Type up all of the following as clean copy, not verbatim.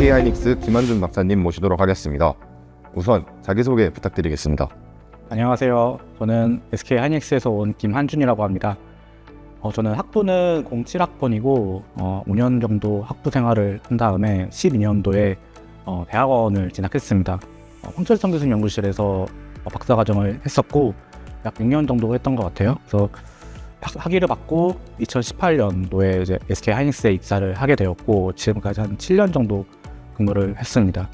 SK하이닉스 김한준 박사님 모시도록 하겠습니다. 우선 자기소개 부탁드리겠습니다. 안녕하세요. 저는 SK하이닉스에서 온 김한준이라고 합니다. 저는 학부는 07학번이고 5년 정도 학부 생활을 한 다음에 12년도에 대학원을 진학했습니다. 황철성 교수님 연구실에서 박사과정을 했었고 약 6년 정도 했던 것 같아요. 그래서 학위를 받고 2018년도에 이제 SK하이닉스에 입사를 하게 되었고 지금까지 한 7년 정도 근무를 했습니다.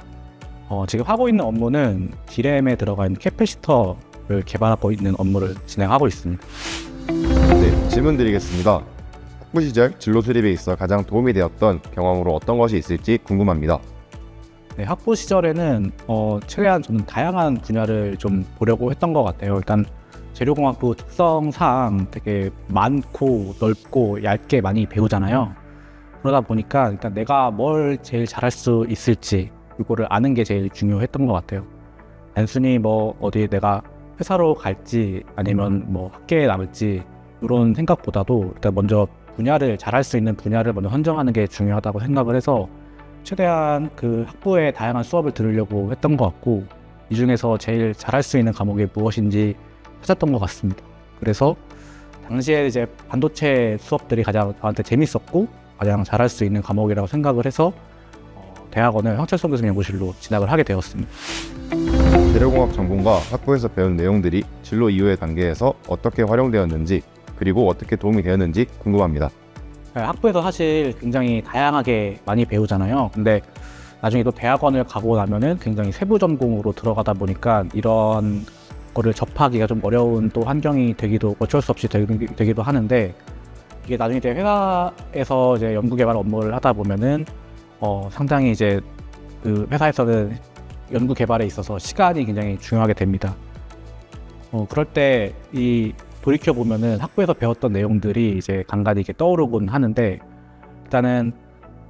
지금 하고 있는 업무는 D램에 들어가 있는 캐패시터를 개발하고 있는 업무를 진행하고 있습니다. 네, 질문 드리겠습니다. 학부 시절 진로 수립에 있어 가장 도움이 되었던 경험으로 어떤 것이 있을지 궁금합니다. 네, 학부 시절에는 최대한 저는 다양한 분야를 좀 보려고 했던 것 같아요. 일단 재료공학부 특성상 되게 많고 넓고 얇게 많이 배우잖아요. 그러다 보니까 일단 내가 뭘 제일 잘할 수 있을지 이거를 아는 게 제일 중요했던 것 같아요. 단순히 뭐 어디 내가 회사로 갈지 아니면 뭐 학계에 남을지 이런 생각보다도 일단 먼저 분야를 잘할 수 있는 분야를 먼저 선정하는 게 중요하다고 생각을 해서 최대한 그 학부에 다양한 수업을 들으려고 했던 것 같고 이 중에서 제일 잘할 수 있는 과목이 무엇인지 찾았던 것 같습니다. 그래서 당시에 이제 반도체 수업들이 가장 저한테 재밌었고 가장 잘할 수 있는 과목이라고 생각을 해서 대학원을 황철성 교수님 연구실로 진학을 하게 되었습니다. 재료공학 전공과 학부에서 배운 내용들이 진로 이후의 단계에서 어떻게 활용되었는지 그리고 어떻게 도움이 되었는지 궁금합니다. 학부에서 사실 굉장히 다양하게 많이 배우잖아요. 근데 나중에 또 대학원을 가고 나면은 굉장히 세부 전공으로 들어가다 보니까 이런 거를 접하기가 좀 어려운 또 환경이 되기도 어쩔 수 없이 되기도 하는데 이게 나중에 이제 회사에서 이제 연구개발 업무를 하다 보면은 상당히 이제 그 회사에서는 연구개발에 있어서 시간이 굉장히 중요하게 됩니다. 그럴 때 이 돌이켜 보면은 학부에서 배웠던 내용들이 이제 간간히 이렇게 떠오르곤 하는데 일단은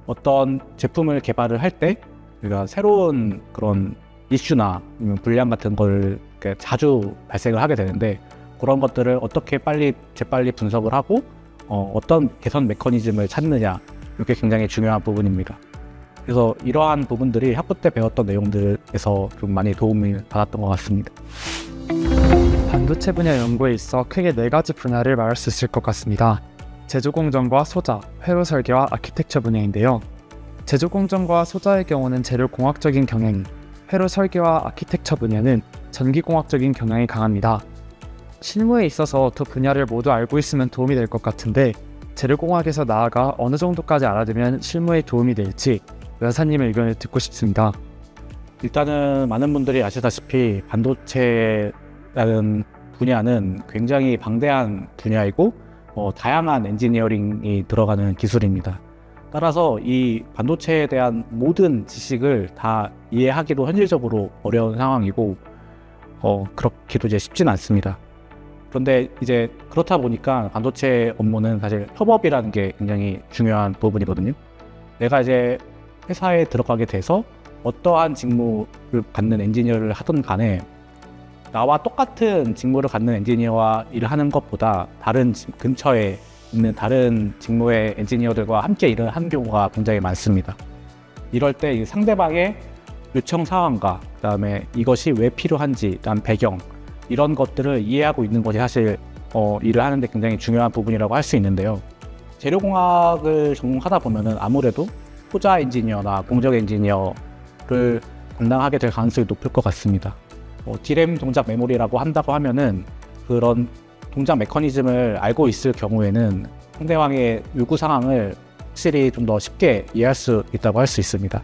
어떤 제품을 개발을 할 때 우리가 새로운 그런 이슈나 불량 같은 걸 자주 발생을 하게 되는데 그런 것들을 어떻게 재빨리 분석을 하고 어떤 개선 메커니즘을 찾느냐 이게 굉장히 중요한 부분입니다. 그래서 이러한 부분들이 학부 때 배웠던 내용들에서 좀 많이 도움을 받았던 것 같습니다. 반도체 분야 연구에 있어 크게 4가지 분야를 말할 수 있을 것 같습니다. 제조공정과 소자, 회로 설계와 아키텍처 분야인데요. 제조공정과 소자의 경우는 재료공학적인 경향, 회로 설계와 아키텍처 분야는 전기공학적인 경향이 강합니다. 실무에 있어서 두 분야를 모두 알고 있으면 도움이 될 것 같은데 재료공학에서 나아가 어느 정도까지 알아두면 실무에 도움이 될지 여사님의 의견을 듣고 싶습니다. 일단은 많은 분들이 아시다시피 반도체라는 분야는 굉장히 방대한 분야이고 다양한 엔지니어링이 들어가는 기술입니다. 따라서 이 반도체에 대한 모든 지식을 다 이해하기도 현실적으로 어려운 상황이고 그렇기도 이제 쉽지는 않습니다. 그런데 이제 그렇다 보니까 반도체 업무는 사실 협업이라는 게 굉장히 중요한 부분이거든요. 내가 이제 회사에 들어가게 돼서 어떠한 직무를 갖는 엔지니어를 하든 간에 나와 똑같은 직무를 갖는 엔지니어와 일을 하는 것보다 다른 근처에 있는 다른 직무의 엔지니어들과 함께 일을 하는 경우가 굉장히 많습니다. 이럴 때 상대방의 요청 사항과 그다음에 이것이 왜 필요한지, 그다음 배경 이런 것들을 이해하고 있는 것이 사실 일을 하는데 굉장히 중요한 부분이라고 할 수 있는데요. 재료공학을 전공하다 보면은 아무래도 소자 엔지니어나 공정 엔지니어를 담당하게 될 가능성이 높을 것 같습니다. D램 동작 메모리라고 한다고 하면은 그런 동작 메커니즘을 알고 있을 경우에는 상대방의 요구 상황을 확실히 좀 더 쉽게 이해할 수 있다고 할 수 있습니다.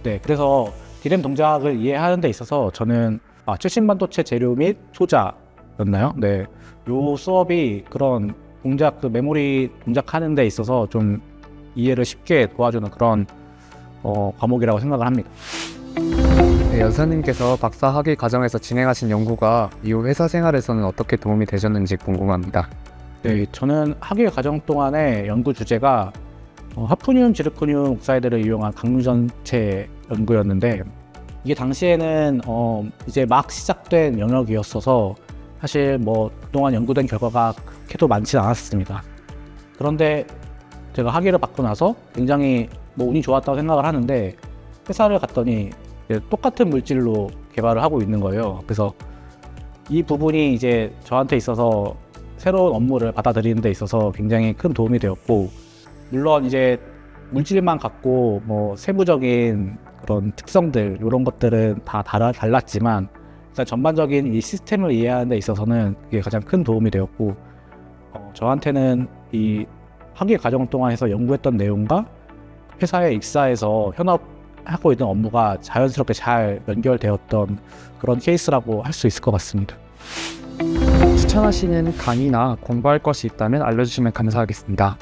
네, 그래서 D램 동작을 이해하는 데 있어서 저는 최신반도체 재료 및 소자였나요? 네, 요 수업이 그런 동작, 그 메모리 동작하는 데 있어서 좀 이해를 쉽게 도와주는 그런 과목이라고 생각을 합니다. 네, 여사님께서 박사 학위 과정에서 진행하신 연구가 이후 회사 생활에서는 어떻게 도움이 되셨는지 궁금합니다. 네, 저는 학위 과정 동안의 연구 주제가 하프니움, 지르코늄 옥사이드를 이용한 강류전체 연구였는데 이게 당시에는 이제 막 시작된 영역이었어서 사실 뭐 그동안 연구된 결과가 그렇게도 많지는 않았습니다. 그런데 제가 학위를 받고 나서 굉장히 뭐 운이 좋았다고 생각을 하는데 회사를 갔더니 이제 똑같은 물질로 개발을 하고 있는 거예요. 그래서 이 부분이 이제 저한테 있어서 새로운 업무를 받아들이는 데 있어서 굉장히 큰 도움이 되었고, 물론 이제 물질만 갖고 뭐 세부적인 그런 특성들 이런 것들은 다 달랐지만 일단 전반적인 이 시스템을 이해하는 데 있어서는 이게 가장 큰 도움이 되었고, 저한테는 이 학위 과정 동안 해서 연구했던 내용과 회사에 입사해서 현업하고 있는 업무가 자연스럽게 잘 연결되었던 그런 케이스라고 할 수 있을 것 같습니다. 추천하시는 강의나 공부할 것이 있다면 알려주시면 감사하겠습니다.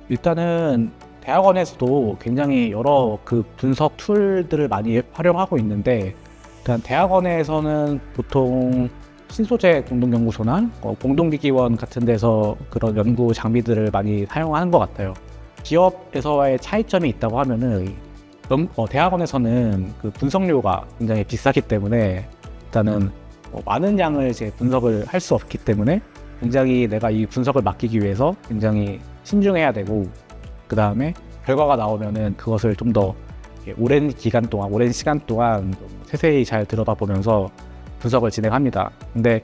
일단은 대학원에서도 굉장히 여러 그 분석 툴들을 많이 활용하고 있는데, 일단 대학원에서는 보통 신소재 공동연구소나 공동기기원 같은 데서 그런 연구 장비들을 많이 사용하는 것 같아요. 기업에서의 차이점이 있다고 하면은 대학원에서는 그 분석료가 굉장히 비싸기 때문에 일단은 많은 양을 이제 분석을 할 수 없기 때문에 굉장히 내가 이 분석을 맡기기 위해서 굉장히 신중해야 되고, 그 다음에 결과가 나오면은 그것을 좀 더 오랜 시간 동안 세세히 잘 들여다보면서 분석을 진행합니다. 근데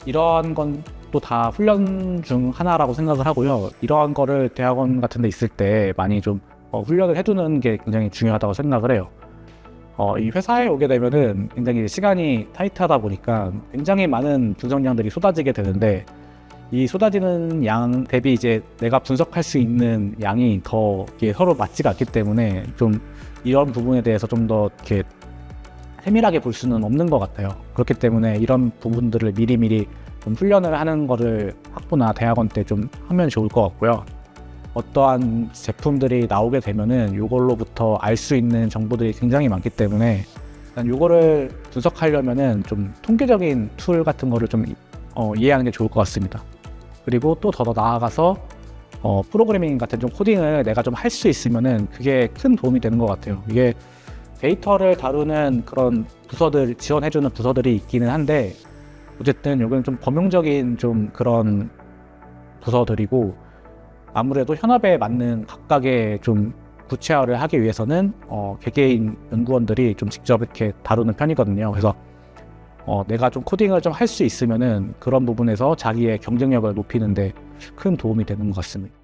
이러한 건 또 다 훈련 중 하나라고 생각을 하고요. 이러한 거를 대학원 같은 데 있을 때 많이 좀 훈련을 해두는 게 굉장히 중요하다고 생각을 해요. 이 회사에 오게 되면은 굉장히 시간이 타이트하다 보니까 굉장히 많은 분석량들이 쏟아지게 되는데, 이 쏟아지는 양 대비 이제 내가 분석할 수 있는 양이 더 이게 서로 맞지가 않기 때문에 좀 이런 부분에 대해서 좀 더 이렇게 세밀하게 볼 수는 없는 것 같아요. 그렇기 때문에 이런 부분들을 미리미리 좀 훈련을 하는 거를 학부나 대학원 때 좀 하면 좋을 것 같고요. 어떠한 제품들이 나오게 되면은 이걸로부터 알 수 있는 정보들이 굉장히 많기 때문에 일단 이거를 분석하려면은 좀 통계적인 툴 같은 거를 좀 이해하는 게 좋을 것 같습니다. 그리고 또 더 나아가서 프로그래밍 같은 좀 코딩을 내가 좀 할 수 있으면은 그게 큰 도움이 되는 것 같아요. 이게 데이터를 다루는 그런 부서들, 지원해주는 부서들이 있기는 한데, 어쨌든 여기는 좀 범용적인 좀 그런 부서들이고, 아무래도 현업에 맞는 각각의 좀 구체화를 하기 위해서는 개개인 연구원들이 좀 직접 이렇게 다루는 편이거든요. 그래서 내가 좀 코딩을 좀 할 수 있으면은 그런 부분에서 자기의 경쟁력을 높이는데 큰 도움이 되는 것 같습니다.